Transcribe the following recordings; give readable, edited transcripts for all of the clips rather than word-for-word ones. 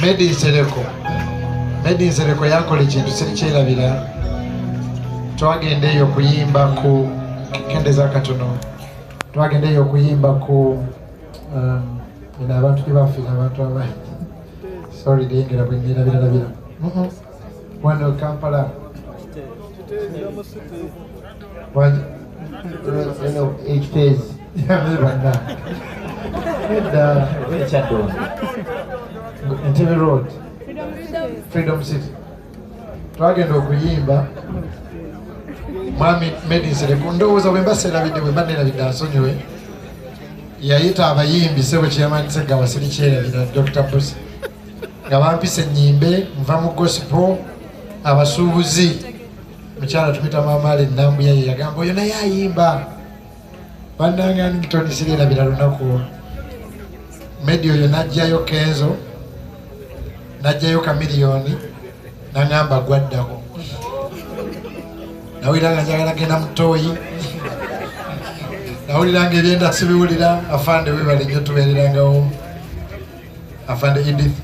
Made in Sereko. Made in Sereko yakola ekintu sirikyerabira. Twagendeyo okuyimba ku kendeza katono. Twagendeyo okuyimba ku abantu tebafiira abantu abayi. Sorry, ndengera bwengera. Wano Kampala. Why? Each days. Entebbe Road. Freedom City. Twagenda okuyimba. Mwami Made in Sereko. Ndowooza bwe mbaserabidde bwe mbannerabidde asonyiwe. Yayita abayimbi sebo kyeyamanise nga wasirikyerabira Dr. Busi. Nga bampise ennyimbe nva mu gospel abasuubuzi mukyala tumita Mamale Nambuya ye yagamba oyo naye ayimba bannange Anington sirerabira lunaku medio oyo najjayo Kenzo najjayo Kamiliyoni nangamba gwaddako nawulira nga njagala genda Mutoyi nawulira nga ebyenda sibiwulira afande webale nnyo tubeererangawo afande Edith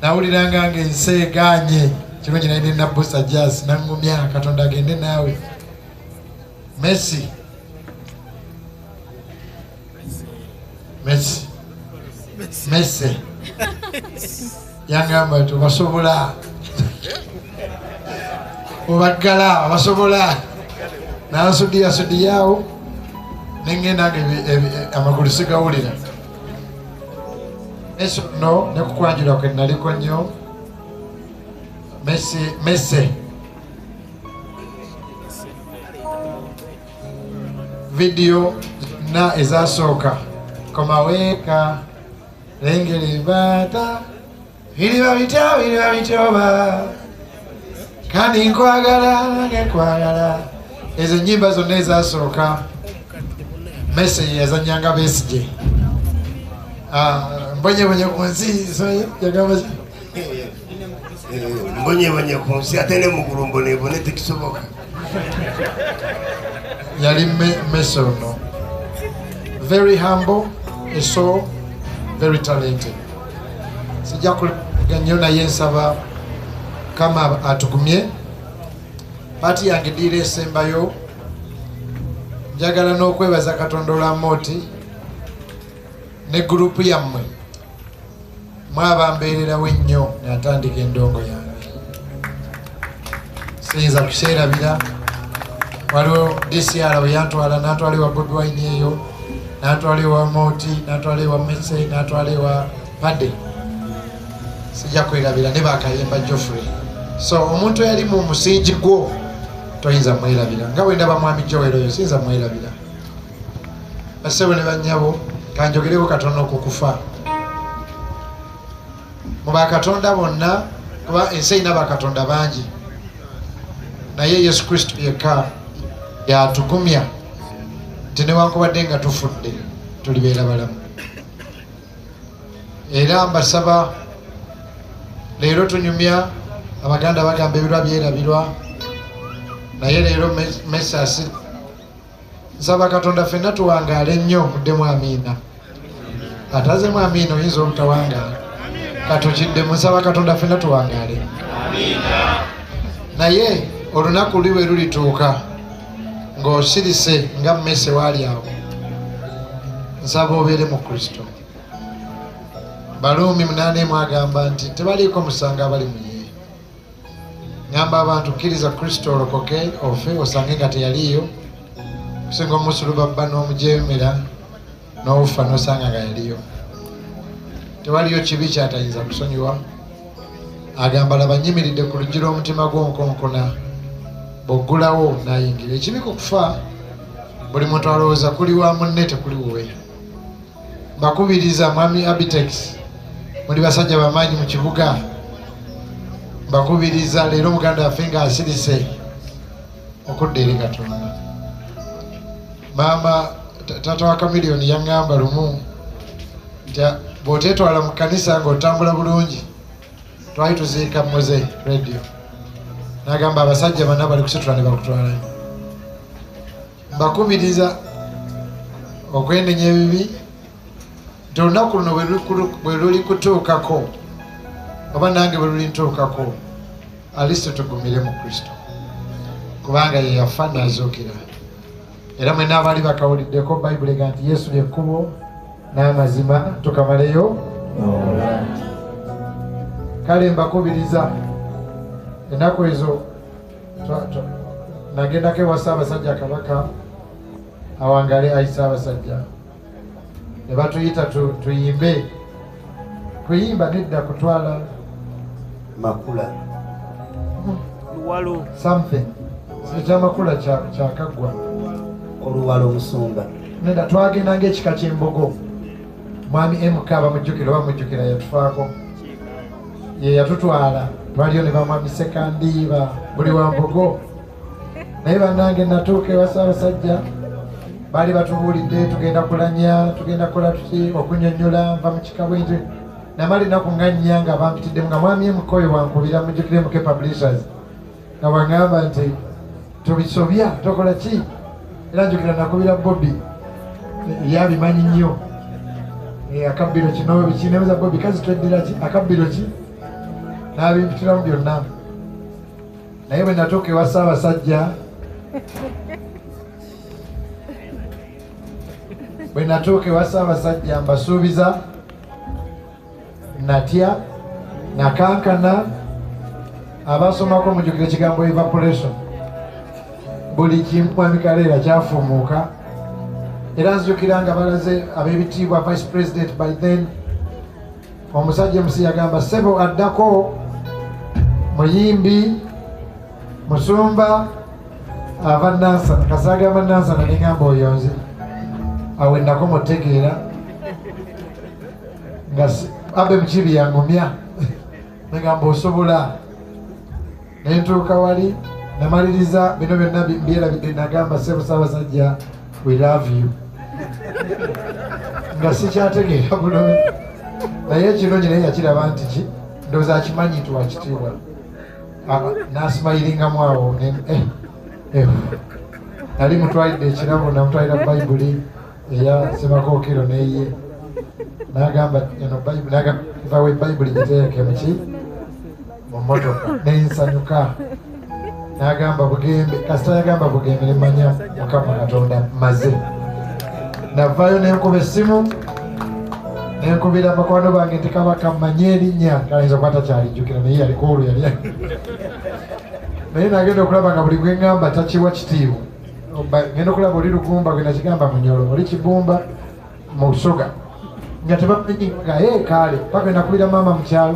nawulira nga ensi eganye kirungi naine nabusa jazz nangumya Katonda agende naawe Messi yangamba tubasobola obaggala basobola nansudiyasudiyaawo nengenda amagulu sigawulira eso no nekukwanjula kwe naliko nnyo Messi video na ezasooka komaweka lengere bata biliba bityoba kandi nkwagala ezo nnyimba zonna ezasooka Messi yazanyanga Besigye mbonyebonye ku nsi yagamba mbonyebonye ku nsi ate ne mugulu mbonebone tekisoboka yali Messi ono very humble and so very talented. Sijja kulega nnyo naye nsaba kama atugumye pati yange dira esembayo njagala n'okwebaza Katonda olw'Amooti ne gurupu yammwe mwabambeererawo ennyo natandika endongo yange siyinza kukyerabira waliwo DCR bwe yantwala natwala ewa Bobi Wine eyo natwala ewa Amooti natwala ewa Messi natwala ewa Padde sijja kwerabira ne bakayemba Geoffrey so omuntu yali mu musingi gwo toyinza mwerabira nga bwe ndaba mwami Joel oyo siyinza mwerabira basebo ne bannyabo kanjogereko katono okukufa mu bakatonda bonna kuba ensi erina bakatonda bangi naye Yesu Kristo yekka yatugumya nti newankubadde nga tufudde tulibeera balamu era mbasaba leero tunyumya abaganda bagamba ebirwa byerabirwa naye leero Messi nsaba Katonda ffenna tuwangaale nnyo muddemu amiina atazemu amiina oyinza obutawangaala katukiddemu nsaba Katonda ffenna tuwangaale naye olunaku luli bwe lulituuka ng'osirise nga Messi waali awo nsaba obeere mu Kristo Baluumi 8 mwagamba nti tebaliiko musango abali mu ye ngamba abantu kkiriza Kristo olokoke ofe osange nga teyaliyo kusinga omusuluba bba n'omujeemera n'ofa n'osanga nga yaliyo tewaliyo kibi kyatayinza kusonyiwa agamba laba nyimiridde ku luggi lw'omutima gw'onkonkona bw'oggulawo nayingira ekibi ku kufa buli muntu alowooza kuli wa munne tekuli wuwe mbakubiriza mwami Abitex muli basajja bamaanyi mu kibuga mbakubiriza leero muganda waffe nga asirise okudda eri Katonda maama taata wa Kamiliyoni yaŋŋamba lumu nti bw'oteetwala mu kkanisa ng'otambula bulungi twali tuziika Moze radio n'agamba abasajja bana bali kusitula ne bakutwalayo mbakubiriza okwenenya ebibi nti olunaku luno bwe luli kutuukako oba nange bwe lulintuukako aliste tugumire mu Kristo kubanga ye yafa n'azuukira. Era mwenna abaali bakawuliddeko Bayibuli ega nti Yesu ly'ekkubo n'amazima tukamaleyo. Kale mbakubiriza ennaku ezo nagendako ewa Ssaabasajja Kabaka awangale ayi Ssaabasajja ne batuyita tuyimbe. Kuyimba nedda kutwala makula luwalo something ekyamakula kyakaggwa oluwalo omusumba nedda twagenda ng'ekika ky'embogo. Mwami MK bamujjukira oba mujjukira yatufaako ye yatutwala twaliyo ne bamwami Sekandiiba buli wa mbogo. Naye bannange natuuka ewa Ssaabasajja baali batubuulidde tugenda kulanya tugenda kukola tuki okunnyonnyola nva mu kika bwenti namali ennaku nga nnya nga bampitiddemu nga mwami MK oyo wankubira mujjukire MK Publishers nga bwangamba nti tubisobya tokola ki era njukira nakubira Bobby yabimanyi nnyo akabbiro kino biki nebuza Bobby kazi tweddira ki akabbiro ki n'abimpitiramu byonna. Naye bwe natuuka ewa Ssaabasajja bwe natuuka ewa Ssaabasajja mbasuubiza natya nakankana abasomako mujjukira ekigambo evaporation buli kimu Mwami Kaleera kyafuumuuka. Era nzijukira nga balaze ab'ebitiibwa Vice President by then omusajja MC yagamba Ssebo addako muyimbi musumba ava Nansana kasagamba Nansana nengamba oyonze awe nako mutegeera nga abe mukibi yangumya negamba osobola nentuuka wali namaliriza bino byonna byerabidde nagamba Ssebo Ssaabasajja we love you nga sikyategeera bulungi naye ekirungi naye yakiraba nti ki ndowooza akimanyi nti wakitiibwa n'asimayiringamu awo nali mutwalidde ekirabo namutwalira Bayibuli eya Ssebakookiro neye n'agamba eno Bayibuli vawe Bayibuli giteeke muki mu mmotoka nensanyuka n'agamba bugembe kasita yagamba bugembe nemanya Mukama Katonda maze navaayo nenkuba essimu nenkubira bakwano bange nti Kabaka mmanye erinnya kalinza okuba takyalijjukira naye yaliko olwo yali naye nagenda okulaba nga buli gwe ŋŋamba takiwa kitiibwa. Ngenda okulaba oli Lugumba gwe nakigamba Munyolo oli Kibumba mu Busoga nga tebamenyi nga kaale paka nakubira maama mu kyalo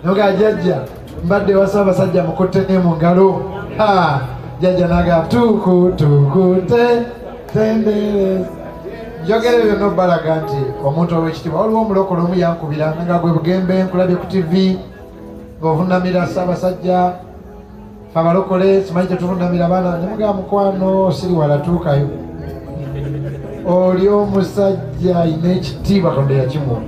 noga jjajja mbadde ewa Ssaabasajja mukutte ne mu ngalo jjajja naga tukute tendereza njogera ebyo nobalaga nti omuntu ow'ekitiibwa waliwo omulokole omu yankubira nga gwe Bugembe nkulabye ku TV ng'ovunamira Ssaabasajja fe abalokole simanyi tetuvunamira baana nemugaba mukwano siri wala tuukayo oli omusajja ayina ekitiibwa Katonda yakimuwa.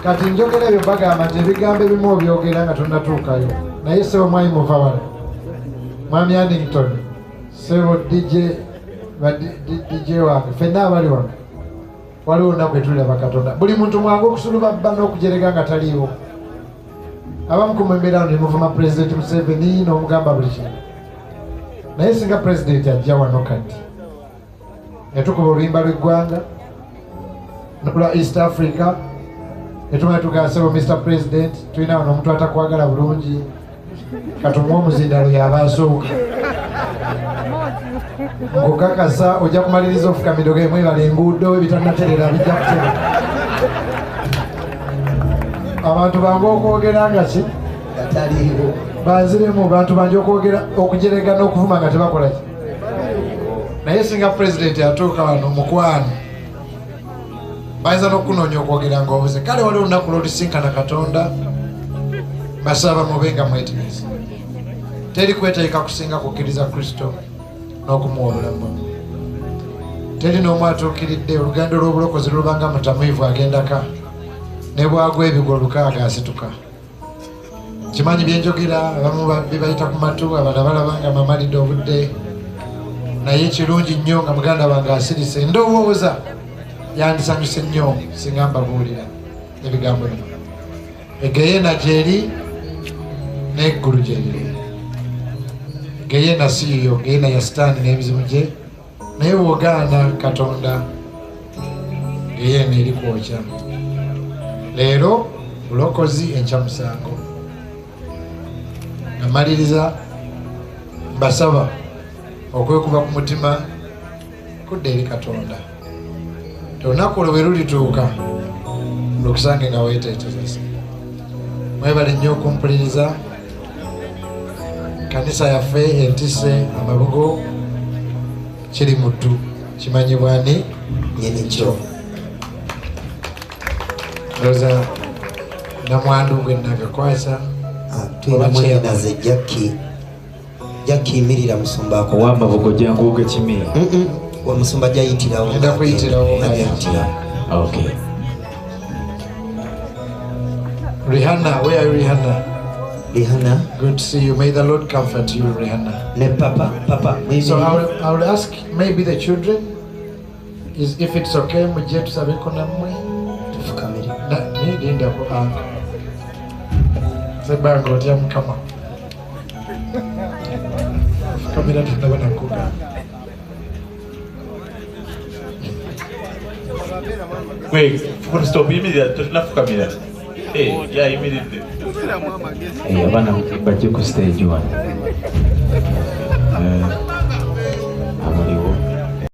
Kati njogera ebyo bagamba nti ebigambo ebimu obyogera nga tonnatuukayo naye Ssebo mwami muva wala Mwami Annington Ssebo DJ wange ffenna abali wano waliwo olunaku etuliraba Katonda buli muntu mwangu okusuluba bba n'okujerega nga taliiwo. Abamu ku mwembeerano ne muvuma Pulezidenti Museveni n'omugamba buli kintu naye singa Pulezidenti ajja wano kati netukuba oluyimba lw'eggwanga lwa East Africa netumala tugamba Ssebo Mr President tulina wano omuntu atakwagala bulungi katumuwa omuzindalo y'abaasooka nkukakasa ojja kumaliriza ofukamiro ge mwebala enguudo ebitannaterera bijja kuterera abantu bange okwogera nga ki gataliiwo banziremu bantu banje okujerega n'okuvuma nga tebakola ki naye singa Pulezidenti atuuka wano mukwano bayinza n'okunoonya okwogera ng'obuze kale waliwo olunaku lw'olusinkana Katonda basaba mube nga mwetegereza teri kwetegeka kusinga kukkiriza Kristo n'okumuwa obulamu. Teri n'omu atuukiridde olugendo lw'obulokozi lubanga mutamiivu agendaka ne bwagwa ebigwo 6 asituka. Kimanyi byenjogera abamu bibayita ku matu abalala balaba nga mamalidde obudde naye kirungi nnyo nga muganda wange asirise ndowooza yandisanyuse nnyo singa mbabuulira ebigambo bino egeyena gyeri n'eggulu gyeriri. Geyena siiyo, geyena ya sitaani n'ebizibu gye, naye bw'ogaana Katonda geyena eri kwokya. Leero bulokozi enkya musango. Namaliriza mbasaba okwekuba ku mutima kudda eri Katonda. Olunaku lwe lulituuka lukusange nga weeteetezesa. Mwebale nnyo okumpuliriza. Kanisa yaffe entise amabugo kiri muddu kimanyibwa ni nyenikyo. Ndowooza namwandu gwe nagakwasa tuyina mwenaze Jackie imirira musumba ako wamabugo jangu ge kimi wa musumba jayitirawo enda kuyitirawo. okay. Rihanna, where are you, Rihanna? Rihanna Good to see you. May the Lord comfort you, Rihanna. ne papa So I will ask maybe the children, if it's okay, mujje tusabeko nammwe. tufukamire Nirinda ku anga. Sebanga otya Mukama. Fukamira tunaba nakugamba. Wait, full stop immediately. Tunafukamira. Yeah, immediately. abana bajje ku stage 1.